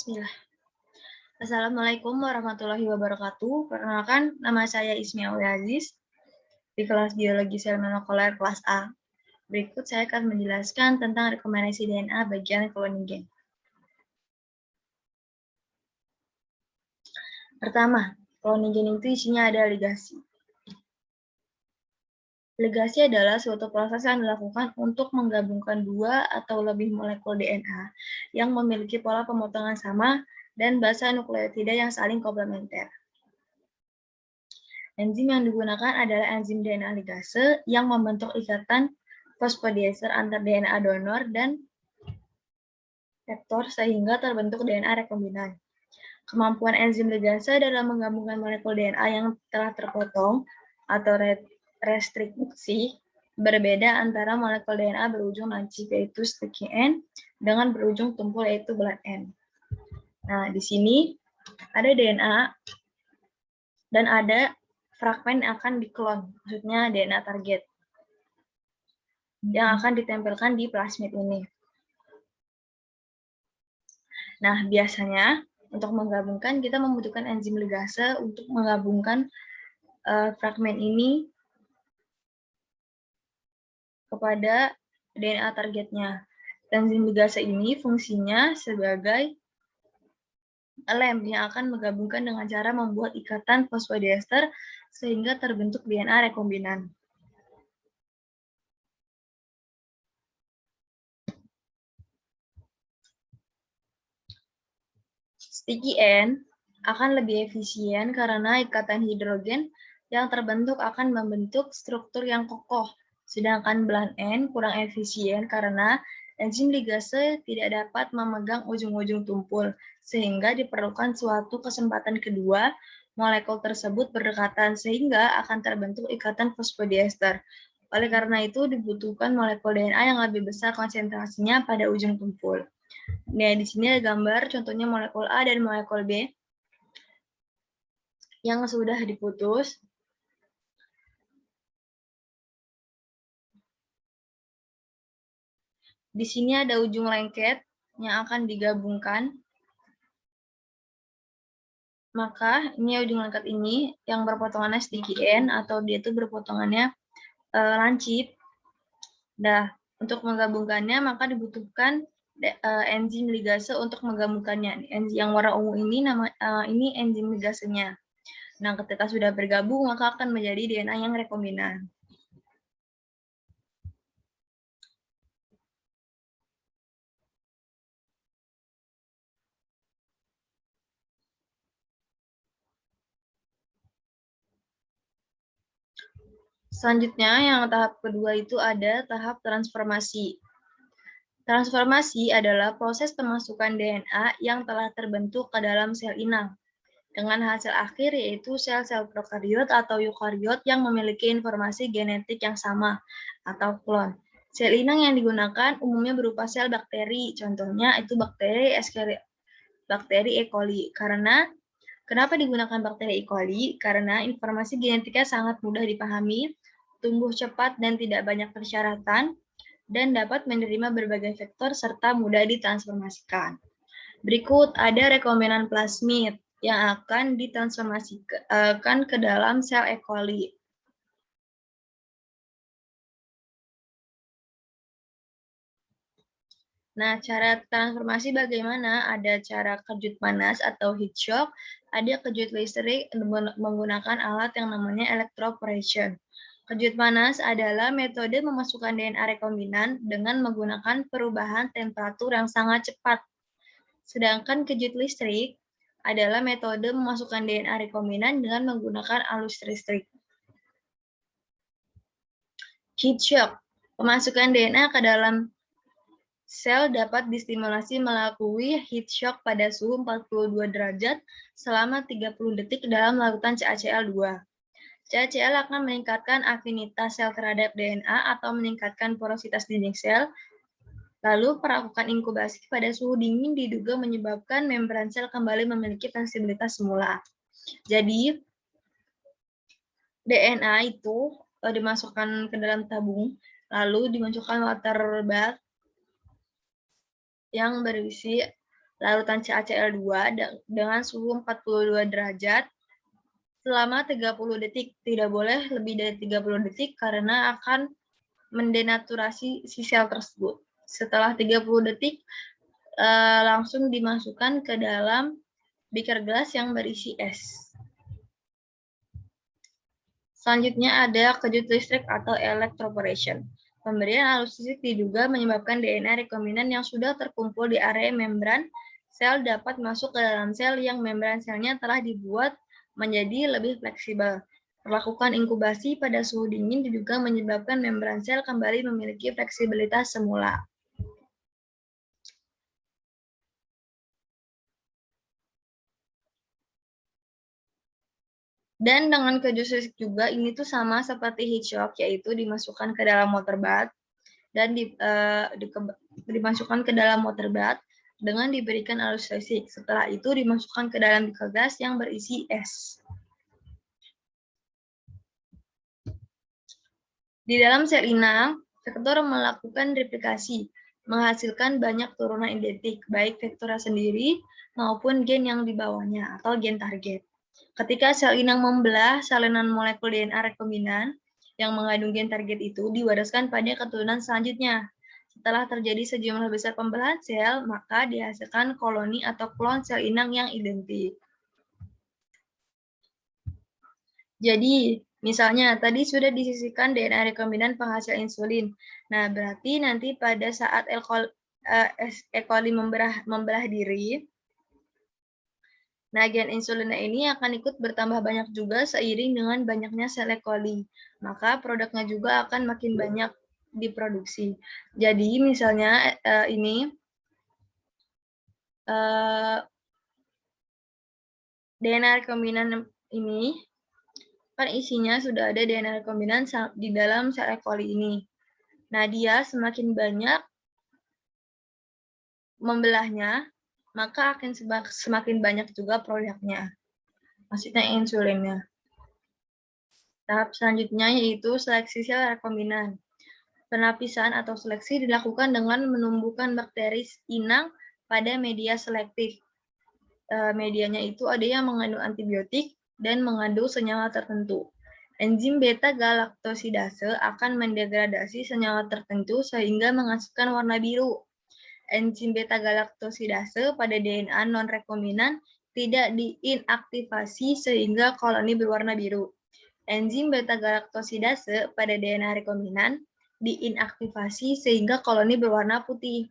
Bismillah. Assalamualaikum warahmatullahi wabarakatuh. Perkenalkan, nama saya Ismi Aulia Aziz di kelas Biologi Sel Molekuler kelas A. Berikut saya akan menjelaskan tentang rekomendasi DNA bagian kloningen. Pertama, kloningen itu isinya ada ligasi. Ligasi adalah suatu proses yang dilakukan untuk menggabungkan dua atau lebih molekul DNA yang memiliki pola pemotongan sama dan basa nukleotida yang saling komplementer. Enzim yang digunakan adalah enzim DNA ligase yang membentuk ikatan fosfodiester antar DNA donor dan rektor sehingga terbentuk DNA rekombinan. Kemampuan enzim ligase dalam menggabungkan molekul DNA yang telah terpotong atau restriksi berbeda antara molekul DNA berujung lancip yaitu sticky end dengan berujung tumpul yaitu blunt end. Nah, di sini ada DNA dan ada fragmen yang akan diklon, maksudnya DNA target, yang akan ditempelkan di plasmid ini. Nah, biasanya untuk menggabungkan, kita membutuhkan enzim ligase untuk menggabungkan fragmen ini kepada DNA targetnya. Enzim ligase ini fungsinya sebagai lem yang akan menggabungkan dengan cara membuat ikatan fosfodiester sehingga terbentuk DNA rekombinan. Sticky end akan lebih efisien karena ikatan hidrogen yang terbentuk akan membentuk struktur yang kokoh, sedangkan blunt end kurang efisien karena enzim ligase tidak dapat memegang ujung-ujung tumpul, sehingga diperlukan suatu kesempatan kedua molekul tersebut berdekatan sehingga akan terbentuk ikatan fosfodiester. Oleh karena itu dibutuhkan molekul DNA yang lebih besar konsentrasinya pada ujung tumpul. Nah, di sini ada gambar contohnya molekul A dan molekul B yang sudah diputus. Di sini ada ujung lengket yang akan digabungkan. Maka ini ujung lengket ini yang berpotongannya sticky end atau dia itu berpotongannya lancip. Nah, untuk menggabungkannya maka dibutuhkan enzim ligase untuk menggabungkannya. Enzim yang warna ungu ini ini enzim ligasenya. Nah, ketika sudah bergabung maka akan menjadi DNA yang rekombinan. Selanjutnya, yang tahap kedua itu ada tahap transformasi. Transformasi adalah proses pemasukan DNA yang telah terbentuk ke dalam sel inang, dengan hasil akhir yaitu sel-sel prokariot atau eukariot yang memiliki informasi genetik yang sama, atau klon. Sel inang yang digunakan umumnya berupa sel bakteri, contohnya itu bakteri E. coli. Kenapa digunakan bakteri E. coli? Karena informasi genetiknya sangat mudah dipahami, tumbuh cepat dan tidak banyak persyaratan, dan dapat menerima berbagai vektor serta mudah ditransformasikan. Berikut ada rekombinan plasmid yang akan ditransformasikan ke dalam sel E. coli. Nah, cara transformasi bagaimana? Ada cara kejut panas atau heat shock, ada kejut listrik menggunakan alat yang namanya electroporation. Kejut panas adalah metode memasukkan DNA rekombinan dengan menggunakan perubahan temperatur yang sangat cepat. Sedangkan kejut listrik adalah metode memasukkan DNA rekombinan dengan menggunakan arus listrik. Heat shock, pemasukan DNA ke dalam sel dapat distimulasi melalui heat shock pada suhu 42 derajat selama 30 detik dalam larutan CaCl2. CaCl akan meningkatkan afinitas sel terhadap DNA atau meningkatkan porositas dinding sel. Lalu perakukan inkubasi pada suhu dingin diduga menyebabkan membran sel kembali memiliki fleksibilitas semula. Jadi, DNA itu dimasukkan ke dalam tabung, lalu dimasukkan water bath yang berisi larutan CaCl2 dengan suhu 42 derajat selama 30 detik. Tidak boleh lebih dari 30 detik karena akan mendenaturasi si sel tersebut. Setelah 30 detik, langsung dimasukkan ke dalam beaker gelas yang berisi es. Selanjutnya ada kejut listrik atau electroporation. Pemberian arus listrik diduga menyebabkan DNA rekombinan yang sudah terkumpul di area membran sel dapat masuk ke dalam sel yang membran selnya telah dibuat menjadi lebih fleksibel. Melakukan inkubasi pada suhu dingin diduga menyebabkan membran sel kembali memiliki fleksibilitas semula. Dan dengan kejut listrik juga ini tuh sama seperti heat shock, yaitu dimasukkan ke dalam water bath dan dimasukkan ke dalam water bath dengan diberikan arus listrik. Setelah itu dimasukkan ke dalam beaker gas yang berisi es. Di dalam sel inang, vektor melakukan replikasi, menghasilkan banyak turunan identik, baik vektornya sendiri maupun gen yang dibawanya atau gen target. Ketika sel inang membelah, salinan molekul DNA rekombinan yang mengandung gen target itu diwariskan pada keturunan selanjutnya. Setelah terjadi sejumlah besar pembelahan sel, maka dihasilkan koloni atau klon sel inang yang identik. Jadi, misalnya tadi sudah disisihkan DNA rekombinan penghasil insulin. Nah, berarti nanti pada saat E. coli membelah diri, nah, gen insulinnya ini akan ikut bertambah banyak juga seiring dengan banyaknya sel E. coli. Maka produknya juga akan makin banyak diproduksi. Jadi misalnya ini DNA rekombinan ini kan isinya sudah ada DNA rekombinan di dalam sel E. coli ini. Nah, dia semakin banyak membelahnya, maka akan semakin banyak juga produknya. Maksudnya insulinnya. Tahap selanjutnya yaitu seleksi sel rekombinan. Penapisan atau seleksi dilakukan dengan menumbuhkan bakteri inang pada media selektif. Medianya itu ada yang mengandung antibiotik dan mengandung senyawa tertentu. Enzim beta-galaktosidase akan mendegradasi senyawa tertentu sehingga menghasilkan warna biru. Enzim beta-galaktosidase pada DNA non-rekombinan tidak diinaktivasi sehingga koloni berwarna biru. Enzim beta-galaktosidase pada DNA rekombinan diinaktivasi sehingga koloni berwarna putih.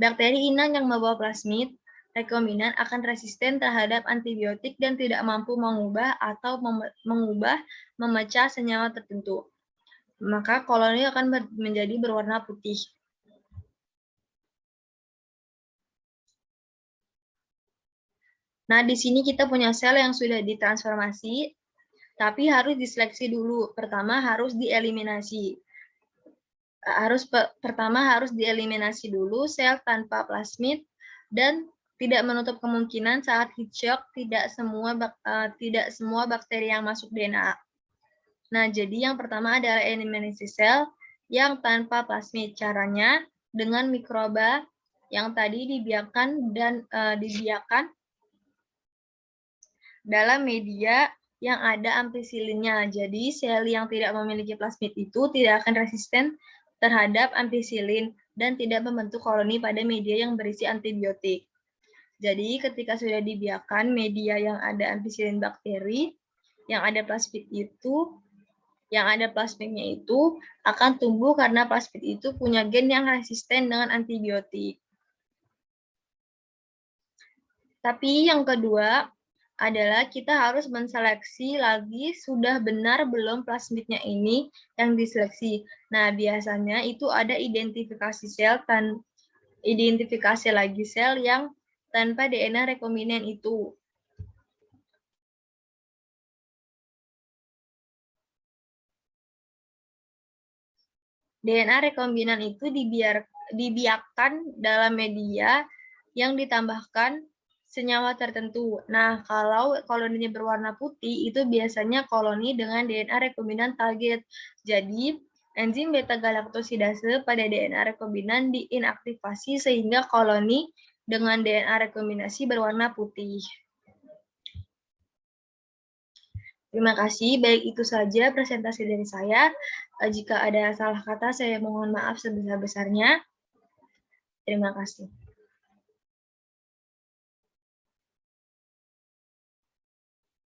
Bakteri inang yang membawa plasmid rekombinan akan resisten terhadap antibiotik dan tidak mampu mengubah atau memecah senyawa tertentu. Maka koloni akan menjadi berwarna putih. Nah, di sini kita punya sel yang sudah ditransformasi, tapi harus diseleksi dulu. Pertama harus dieliminasi. Pertama harus dieliminasi dulu sel tanpa plasmid dan tidak menutup kemungkinan saat heat shock tidak semua bakteri yang masuk DNA. Nah, jadi yang pertama adalah eliminasi sel yang tanpa plasmid. Caranya dengan mikroba yang tadi dibiarkan dalam media yang ada ampisilinnya. Jadi sel yang tidak memiliki plasmid itu tidak akan resisten terhadap ampicillin dan tidak membentuk koloni pada media yang berisi antibiotik. Jadi ketika sudah dibiarkan media yang ada ampicillin bakteri, yang ada plasmidnya itu akan tumbuh karena plasmid itu punya gen yang resisten dengan antibiotik. Tapi yang kedua adalah kita harus menseleksi lagi sudah benar belum plasmidnya ini yang diseleksi. Nah, biasanya itu ada identifikasi lagi sel yang tanpa DNA rekombinan itu. DNA rekombinan itu dibiarkan dalam media yang ditambahkan senyawa tertentu. Nah, kalau koloninya berwarna putih, itu biasanya koloni dengan DNA rekombinan target. Jadi, enzim beta-galaktosidase pada DNA rekombinan diinaktivasi sehingga koloni dengan DNA rekombinasi berwarna putih. Terima kasih, baik itu saja presentasi dari saya. Jika ada salah kata, saya mohon maaf sebesar-besarnya. Terima kasih.